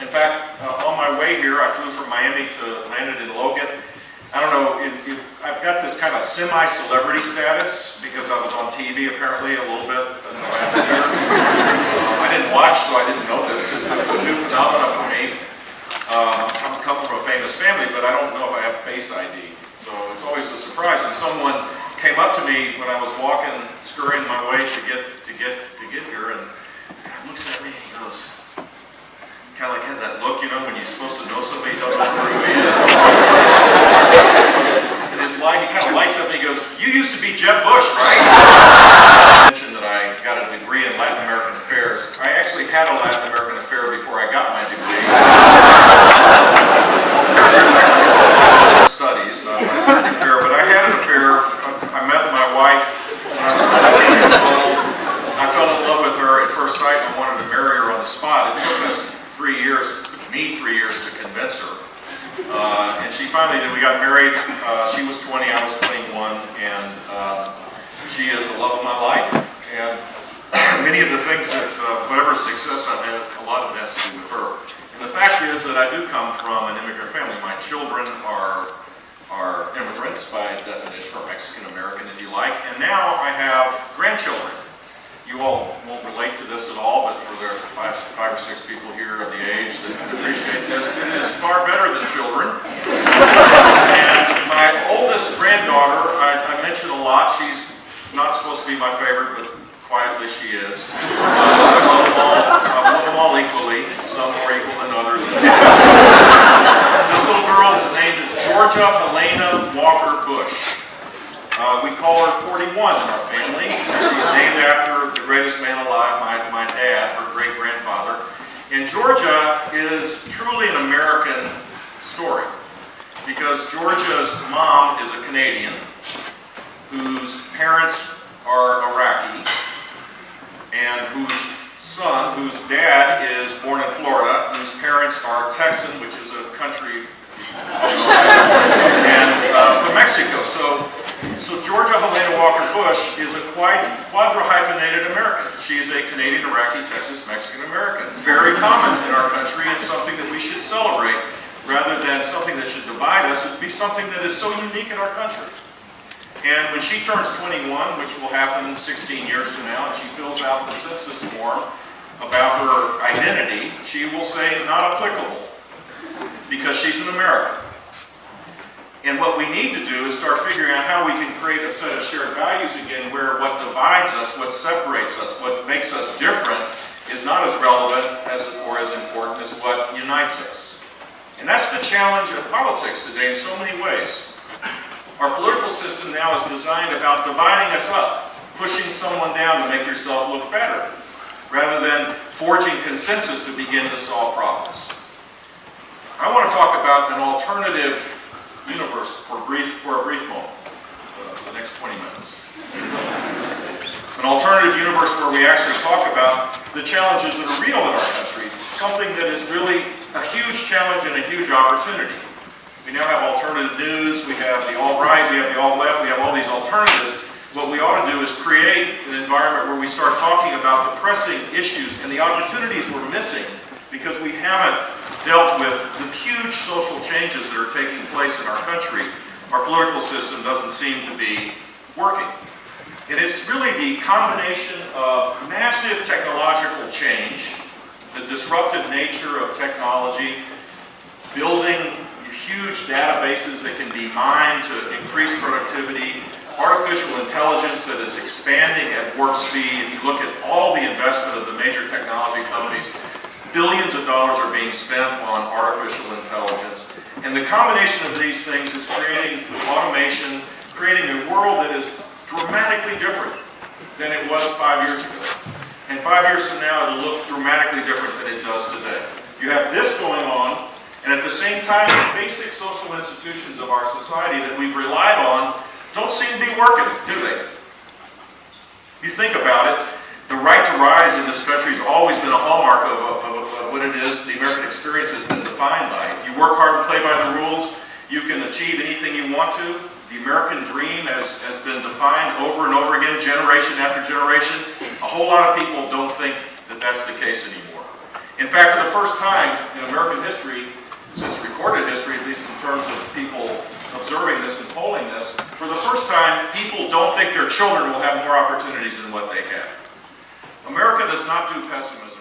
In fact, on my way here, I flew from Miami to landed in Logan. I don't know, I've got this kind of semi-celebrity status because I was on TV apparently a little bit in the last year. I didn't watch, so I didn't know this. This is a new phenomenon for me. I come from a famous family, but I don't know if I have Face ID. So it's always a surprise. And someone came up to me when I was walking, scurrying my way to get here, and looks at me and he goes, kind of like has that look, you know, when you're supposed to know somebody, you don't know who he is. And his light, he kind of lights up and he goes, "You used to be Jeb Bush, right?" I mentioned that I got a degree in Latin American affairs. I actually had a Latin American affair before I got my degree. Studies, not my affair, but I had an affair. I met my wife when I was 17 years old. I fell in love with her at first sight and I wanted to marry her on the spot. It took us 3 years, me 3 years to convince her. And she finally did. We got married. She was 20, I was 21, and she is the love of my life. And many of the things that, whatever success I've had, a lot of it has to do with her. And the fact is that I do come from an immigrant family. My children are immigrants by definition, or Mexican American if you like, and now I have grandchildren. You all won't relate to this at all, but for the five or six people here of the age that appreciate this, it is far better than children. And my oldest granddaughter, I mention a lot. She's not supposed to be my favorite, but quietly she is. I love them all equally, some more equal than others. This little girl, his name is Georgia Helena Walker Bush. We call her 41 in our family. She's named after the greatest man alive, my dad, her great-grandfather. And Georgia is truly an American story because Georgia's mom is a Canadian whose parents are Iraqi and whose dad is born in Florida, whose parents are Texan, which is a country and from Mexico. So Georgia Helena Walker Bush is a quadra-hyphenated American. She is a Canadian, Iraqi, Texas, Mexican American. Very common in our country and something that we should celebrate rather than something that should divide us. It would be something that is so unique in our country. And when she turns 21, which will happen 16 years from now, and she fills out the census form about her identity, she will say not applicable because she's an American. And what we need to do is start figuring out how we can create a set of shared values again where what divides us, what separates us, what makes us different is not as relevant or as important as what unites us. And that's the challenge of politics today in so many ways. Our political system now is designed about dividing us up, pushing someone down to make yourself look better, rather than forging consensus to begin to solve problems. I want to talk about an alternative universe for a brief moment, the next 20 minutes. An alternative universe where we actually talk about the challenges that are real in our country, something that is really a huge challenge and a huge opportunity. We now have alternative news, we have the alt-right, we have the alt-left, we have all these alternatives. What we ought to do is create an environment where we start talking about the pressing issues and the opportunities we're missing because we haven't dealt with the huge social changes that are taking place in our country. Our political system doesn't seem to be working. And it's really the combination of massive technological change, the disruptive nature of technology, building huge databases that can be mined to increase productivity, artificial intelligence that is expanding at warp speed. If you look at all the investment of the major technology companies, billions of dollars are being spent on artificial intelligence. And the combination of these things is creating automation, creating a world that is dramatically different than it was 5 years ago. And 5 years from now, it'll look dramatically different than it does today. You have this going on, and at the same time, the basic social institutions of our society that we've relied on don't seem to be working, do they? You think about it, the right to rise in this country has always been a hallmark of what it is the American experience has been defined by. If you work hard and play by the rules, you can achieve anything you want to. The American dream has been defined over and over again, generation after generation. A whole lot of people don't think that that's the case anymore. In fact, for the first time in American history, since recorded history, at least in terms of people observing this and polling this, for the first time, people don't think their children will have more opportunities than what they have. America does not do pessimism.